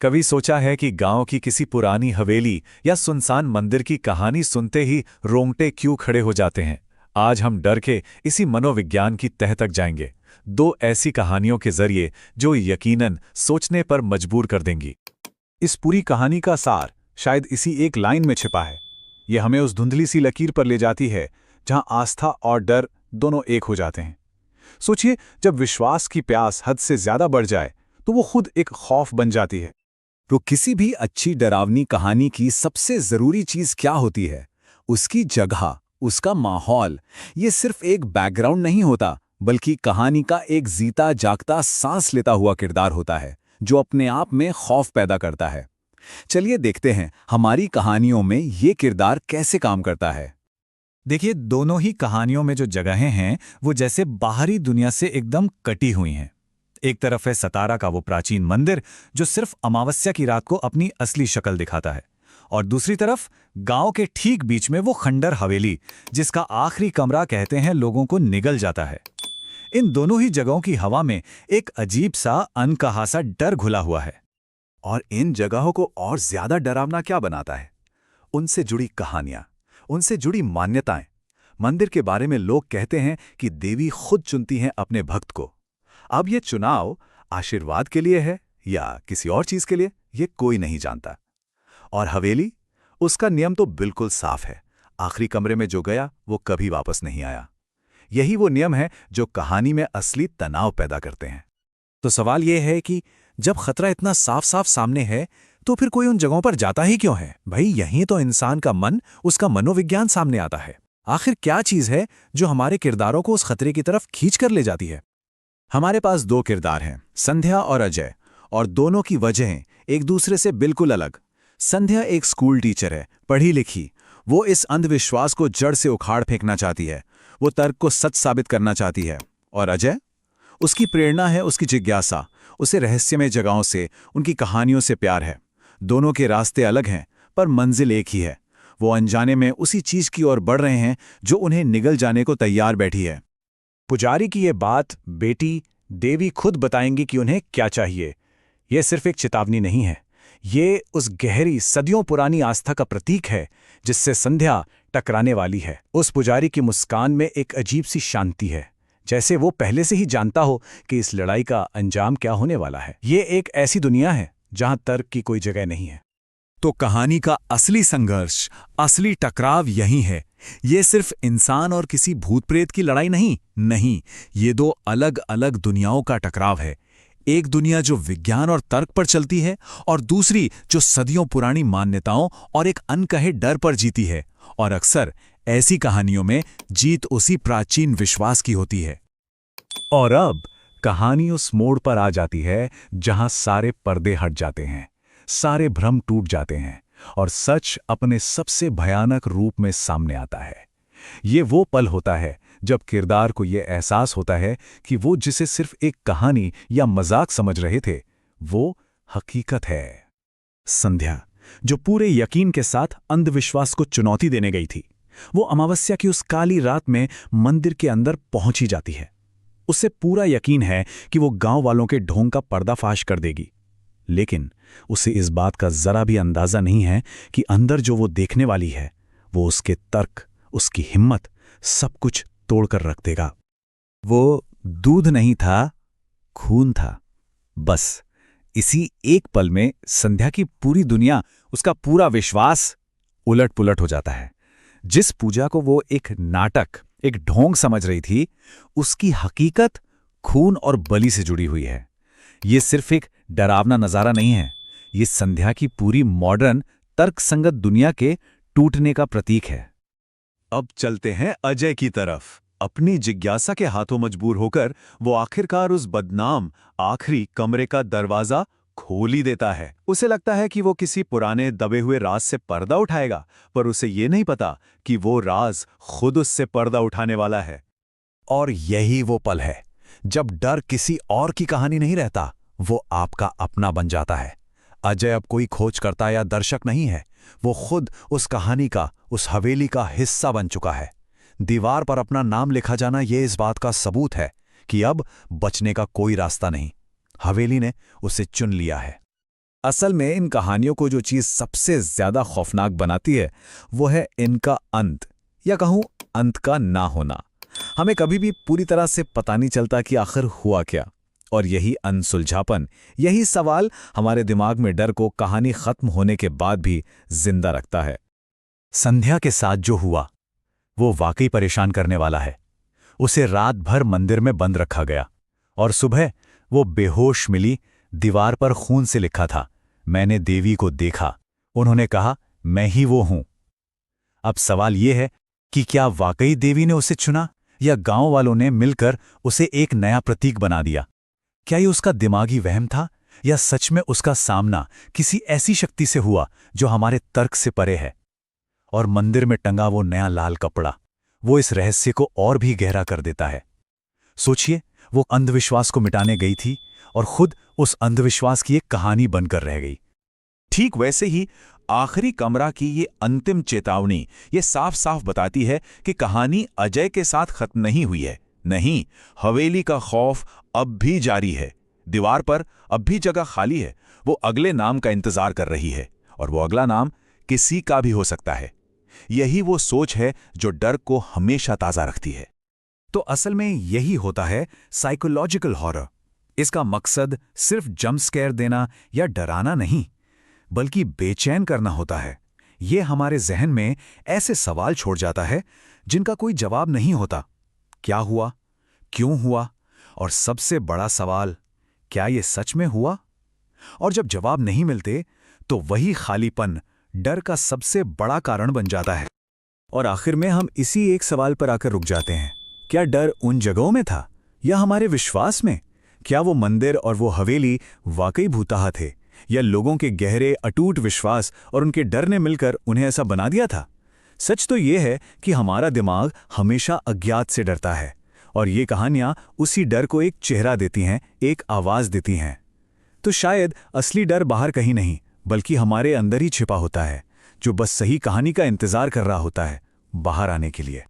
कभी सोचा है कि गांव की किसी पुरानी हवेली या सुनसान मंदिर की कहानी सुनते ही रोंगटे क्यों खड़े हो जाते हैं। आज हम डर के इसी मनोविज्ञान की तह तक जाएंगे, दो ऐसी कहानियों के जरिए जो यकीनन सोचने पर मजबूर कर देंगी। इस पूरी कहानी का सार शायद इसी एक लाइन में छिपा है। यह हमें उस धुंधली सी लकीर पर ले जाती है जहां आस्था और डर दोनों एक हो जाते हैं। सोचिए, जब विश्वास की प्यास हद से ज्यादा बढ़ जाए तो वो खुद एक खौफ बन जाती है। तो किसी भी अच्छी डरावनी कहानी की सबसे जरूरी चीज क्या होती है? उसकी जगह, उसका माहौल। ये सिर्फ एक बैकग्राउंड नहीं होता, बल्कि कहानी का एक जीता जागता सांस लेता हुआ किरदार होता है जो अपने आप में खौफ पैदा करता है। चलिए देखते हैं हमारी कहानियों में ये किरदार कैसे काम करता है। देखिए, दोनों ही कहानियों में जो जगहें हैं वो जैसे बाहरी दुनिया से एकदम कटी हुई हैं। एक तरफ है सतारा का वो प्राचीन मंदिर जो सिर्फ अमावस्या की रात को अपनी असली शक्ल दिखाता है, और दूसरी तरफ गांव के ठीक बीच में वो खंडर हवेली जिसका आखिरी कमरा कहते हैं लोगों को निगल जाता है। इन दोनों ही जगहों की हवा में एक अजीब सा अनकहा सा डर घुला हुआ है। और इन जगहों को और ज्यादा डरावना क्या बनाता है? उनसे जुड़ी कहानियां, उनसे जुड़ी मान्यताएं। मंदिर के बारे में लोग कहते हैं कि देवी खुद चुनती हैं अपने भक्त को। अब ये चुनाव आशीर्वाद के लिए है या किसी और चीज के लिए, ये कोई नहीं जानता। और हवेली, उसका नियम तो बिल्कुल साफ है। आखिरी कमरे में जो गया वो कभी वापस नहीं आया। यही वो नियम है जो कहानी में असली तनाव पैदा करते हैं। तो सवाल यह है कि जब खतरा इतना साफ साफ सामने है तो फिर कोई उन जगहों पर जाता ही क्यों है? भाई, यहीं तो इंसान का मन, उसका मनोविज्ञान सामने आता है। आखिर क्या चीज है जो हमारे किरदारों को उस खतरे की तरफ खींच कर ले जाती है? हमारे पास दो किरदार हैं, संध्या और अजय, और दोनों की वजहें एक दूसरे से बिल्कुल अलग। संध्या एक स्कूल टीचर है, पढ़ी लिखी। वो इस अंधविश्वास को जड़ से उखाड़ फेंकना चाहती है। वो तर्क को सच साबित करना चाहती है। और अजय, उसकी प्रेरणा है उसकी जिज्ञासा। उसे रहस्यमय जगहों से, उनकी कहानियों से प्यार है। दोनों के रास्ते अलग हैं, पर मंजिल एक ही है। वो अनजाने में उसी चीज की ओर बढ़ रहे हैं जो उन्हें निगल जाने को तैयार बैठी है। पुजारी की ये बात बेटी देवी खुद बताएंगी कि उन्हें क्या चाहिए। यह सिर्फ एक चेतावनी नहीं है, ये उस गहरी सदियों पुरानी आस्था का प्रतीक है जिससे संध्या टकराने वाली है। उस पुजारी की मुस्कान में एक अजीब सी शांति है, जैसे वो पहले से ही जानता हो कि इस लड़ाई का अंजाम क्या होने वाला है। ये एक ऐसी दुनिया है जहां तर्क की कोई जगह नहीं है। तो कहानी का असली संघर्ष, असली टकराव यही है। ये सिर्फ इंसान और किसी भूत प्रेत की लड़ाई नहीं, ये दो अलग अलग दुनियाओं का टकराव है। एक दुनिया जो विज्ञान और तर्क पर चलती है, और दूसरी जो सदियों पुरानी मान्यताओं और एक अनकहे डर पर जीती है। और अक्सर ऐसी कहानियों में जीत उसी प्राचीन विश्वास की होती है। और अब कहानी उस मोड़ पर आ जाती है जहां सारे पर्दे हट जाते हैं, सारे भ्रम टूट जाते हैं और सच अपने सबसे भयानक रूप में सामने आता है। ये वो पल होता है जब किरदार को ये एहसास होता है कि वो जिसे सिर्फ एक कहानी या मजाक समझ रहे थे, वो हकीकत है। संध्या, जो पूरे यकीन के साथ अंधविश्वास को चुनौती देने गई थी, वो अमावस्या की उस काली रात में मंदिर के अंदर पहुंची जाती है। उसे पूरा यकीन है कि वो गांव वालों के ढोंग का पर्दाफाश कर देगी, लेकिन उसे इस बात का जरा भी अंदाजा नहीं है कि अंदर जो वो देखने वाली है वो उसके तर्क, उसकी हिम्मत, सब कुछ तोड़कर रख देगा। वो दूध नहीं था, खून था। बस इसी एक पल में संध्या की पूरी दुनिया, उसका पूरा विश्वास उलट पुलट हो जाता है। जिस पूजा को वो एक नाटक, एक ढोंग समझ रही थी, उसकी हकीकत खून और बलि से जुड़ी हुई है। ये सिर्फ एक डरावना नजारा नहीं है, ये संध्या की पूरी मॉडर्न तर्कसंगत दुनिया के टूटने का प्रतीक है। अब चलते हैं अजय की तरफ। अपनी जिज्ञासा के हाथों मजबूर होकर वो आखिरकार उस बदनाम आखिरी कमरे का दरवाजा खोल ही देता है। उसे लगता है कि वो किसी पुराने दबे हुए राज से पर्दा उठाएगा, पर उसे ये नहीं पता कि वो राज खुद उससे पर्दा उठाने वाला है। और यही वो पल है जब डर किसी और की कहानी नहीं रहता, वो आपका अपना बन जाता है। अजय अब कोई खोजकर्ता या दर्शक नहीं है, वो खुद उस कहानी का, उस हवेली का हिस्सा बन चुका है। दीवार पर अपना नाम लिखा जाना ये इस बात का सबूत है कि अब बचने का कोई रास्ता नहीं। हवेली ने उसे चुन लिया है। असल में इन कहानियों को जो चीज़ सबसे ज़्यादा खौफनाक बनाती है वो है इनका अंत, या कहूँ अंत का ना होना। हमें कभी भी पूरी तरह से पता नहीं चलता कि आखिर हुआ क्या, और यही अनसुलझापन, यही सवाल हमारे दिमाग में डर को कहानी खत्म होने के बाद भी जिंदा रखता है। संध्या के साथ जो हुआ वो वाकई परेशान करने वाला है। उसे रात भर मंदिर में बंद रखा गया और सुबह वो बेहोश मिली। दीवार पर खून से लिखा था, मैंने देवी को देखा, उन्होंने कहा मैं ही वो हूं। अब सवाल ये है कि क्या वाकई देवी ने उसे चुना, या गांव वालों ने मिलकर उसे एक नया प्रतीक बना दिया? क्या ये उसका दिमागी वहम था, या सच में उसका सामना किसी ऐसी शक्ति से हुआ जो हमारे तर्क से परे है? और मंदिर में टंगा वो नया लाल कपड़ा, वो इस रहस्य को और भी गहरा कर देता है। सोचिए, वो अंधविश्वास को मिटाने गई थी और खुद उस अंधविश्वास की एक कहानी बनकर रह गई। ठीक वैसे ही आखिरी कमरा की ये अंतिम चेतावनी ये साफ साफ बताती है कि कहानी अजय के साथ खत्म नहीं हुई है। नहीं, हवेली का खौफ अब भी जारी है। दीवार पर अब भी जगह खाली है। वो अगले नाम का इंतजार कर रही है, और वो अगला नाम किसी का भी हो सकता है। यही वो सोच है जो डर को हमेशा ताजा रखती है। तो असल में यही होता है साइकोलॉजिकल हॉरर। इसका मकसद सिर्फ जंप स्केयर देना या डराना नहीं, बल्कि बेचैन करना होता है। ये हमारे जहन में ऐसे सवाल छोड़ जाता है जिनका कोई जवाब नहीं होता। क्या हुआ, क्यों हुआ, और सबसे बड़ा सवाल, क्या ये सच में हुआ? और जब जवाब नहीं मिलते तो वही खालीपन डर का सबसे बड़ा कारण बन जाता है। और आखिर में हम इसी एक सवाल पर आकर रुक जाते हैं, क्या डर उन जगहों में था या हमारे विश्वास में? क्या वो मंदिर और वो हवेली वाकई भूताहा थे, या लोगों के गहरे अटूट विश्वास और उनके डर ने मिलकर उन्हें ऐसा बना दिया था? सच तो ये है कि हमारा दिमाग हमेशा अज्ञात से डरता है, और ये कहानियां उसी डर को एक चेहरा देती हैं, एक आवाज देती हैं। तो शायद असली डर बाहर कहीं नहीं, बल्कि हमारे अंदर ही छिपा होता है, जो बस सही कहानी का इंतजार कर रहा होता है बाहर आने के लिए।